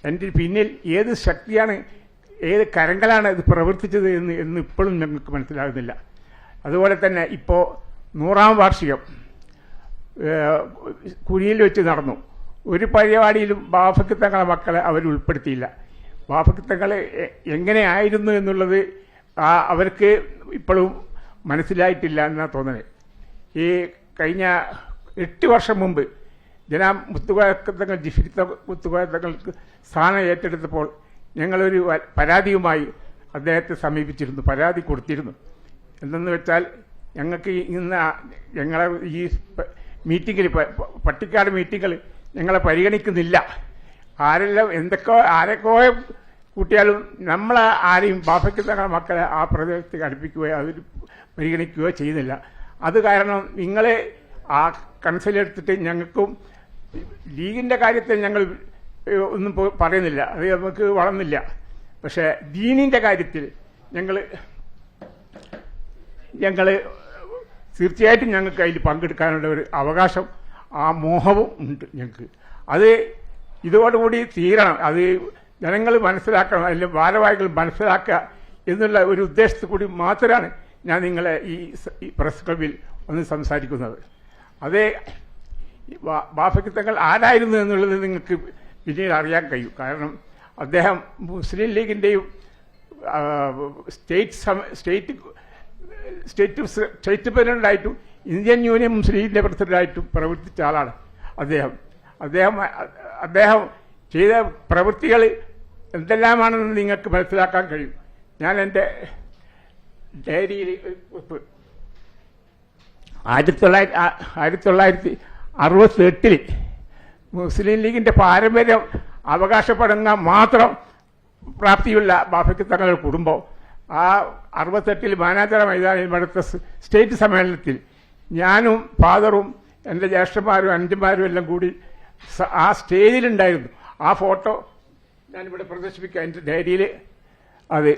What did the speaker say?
എൻ്റെ പിന്നിൽ ഏത് ശക്തിയാണ്, ഏത് കരങ്ങളാണ് ഇത് പ്രവർത്തിച്ചത് എന്ന് ഇപ്പോഴും ഞങ്ങൾക്ക് മനസ്സിലാകുന്നില്ല. അതുപോലെ തന്നെ ഇപ്പോൾ 100ാം വാർഷികം കുനിയിൽ വെച്ച് നടന്നു. ഒരു പരിപാടിയിലും ബാഫക്ക് തങ്ങളെ മക്കളെ അവർ ഉൾപ്പെടുത്തിയില്ല. ബാഫക്ക് തങ്ങൾ എങ്ങനെയായിരുന്നു എന്നുള്ളത് അവർക്ക് ഇപ്പോഴും മനസ്സിലായിട്ടില്ല എന്നാണ് തോന്നുന്നത്. ഈ കഴിഞ്ഞ 8 വർഷം മുമ്പ് ജനാബ് മുത്തുകോയത്തങ്ങൾ ജിഫിരി മുത്തുകോയത്തങ്ങൾക്ക് സ്ഥാനം ഏറ്റെടുത്തപ്പോൾ ഞങ്ങളൊരു പരാതിയുമായി അദ്ദേഹത്തെ സമീപിച്ചിരുന്നു, പരാതി കൊടുത്തിരുന്നു. എന്തെന്ന് വെച്ചാൽ ഞങ്ങൾക്ക് ഇന്ന് ഞങ്ങളെ ഈ മീറ്റിങ്ങിൽ, പട്ടിക്കാട് മീറ്റിങ്ങിൽ ഞങ്ങളെ പരിഗണിക്കുന്നില്ല. ആരെല്ലാം ആരൊക്കെ കൂട്ടിയാലും നമ്മൾ ആരെയും ബാഫയ്ക്ക് തങ്ങളുടെ മക്കളെ ആ പ്രദേശത്ത് അടുപ്പിക്കുകയോ അതിൽ പരിഗണിക്കുകയോ ചെയ്യുന്നില്ല. അത് കാരണം നിങ്ങളെ ആ കൺസലെടുത്തിട്ട് ഞങ്ങൾക്കും ലീഗിൻ്റെ കാര്യത്തിൽ ഞങ്ങൾ ഒന്നും പറയുന്നില്ല, അത് നമുക്ക് വളർന്നില്ല. പക്ഷേ ദീനിൻ്റെ കാര്യത്തിൽ ഞങ്ങൾ തീർച്ചയായിട്ടും ഞങ്ങൾക്ക് അതിൽ പങ്കെടുക്കാനുള്ള ഒരു അവകാശം, ആ മോഹവും ഉണ്ട് ഞങ്ങൾക്ക്. അത് ഇതോടുകൂടി തീരണം. അത് ജനങ്ങൾ മനസ്സിലാക്കണം, അല്ലെങ്കിൽ ഭാരവാഹികൾ മനസ്സിലാക്കുക എന്നുള്ള ഒരു ഉദ്ദേശത്തിൽ കൂടി മാത്രമാണ് ഞാൻ നിങ്ങളെ ഈ പ്രസ് ക്ലബിൽ ഒന്ന് സംസാരിക്കുന്നത്. അതേ ബാഫയ്ക്ക് തങ്ങൾ ആരായിരുന്നു എന്നുള്ളത് നിങ്ങൾക്ക് പിന്നീട് അറിയാൻ കഴിയും. കാരണം അദ്ദേഹം മുസ്ലിം ലീഗിൻ്റെയും സ്റ്റേറ്റ് പ്രസിഡന്റായിട്ടും ഇന്ത്യൻ യൂണിയൻ മുസ്ലിം ലീഗിൻ്റെ പ്രസിഡന്റായിട്ടും പ്രവർത്തിച്ച ആളാണ് അദ്ദേഹം ചെയ്ത പ്രവൃത്തികൾ എന്തെല്ലാമാണെന്ന് നിങ്ങൾക്ക് മനസ്സിലാക്കാൻ കഴിയും. ഞാൻ എൻ്റെ ഡയറിയിൽ 1968 മുസ്ലിം ലീഗിൻ്റെ പാരമ്പര്യം അവകാശപ്പെടുന്ന മാത്രം പ്രാപ്തിയുള്ള ബാഫയ്ക്ക് തങ്ങളുടെ കുടുംബം ആ 68 മാനാഞ്ചിറ മൈതാനിൽ നടത്ത സ്റ്റേറ്റ് സമ്മേളനത്തിൽ ഞാനും ഫാദറും എൻ്റെ ജ്യേഷ്ഠന്മാരും അനുജന്മാരും എല്ലാം കൂടി ആ സ്റ്റേജിലുണ്ടായിരുന്നു. ആ ഫോട്ടോ ഞാനിവിടെ പ്രദർശിപ്പിക്കാം എൻ്റെ ഡയറിയിൽ. അത്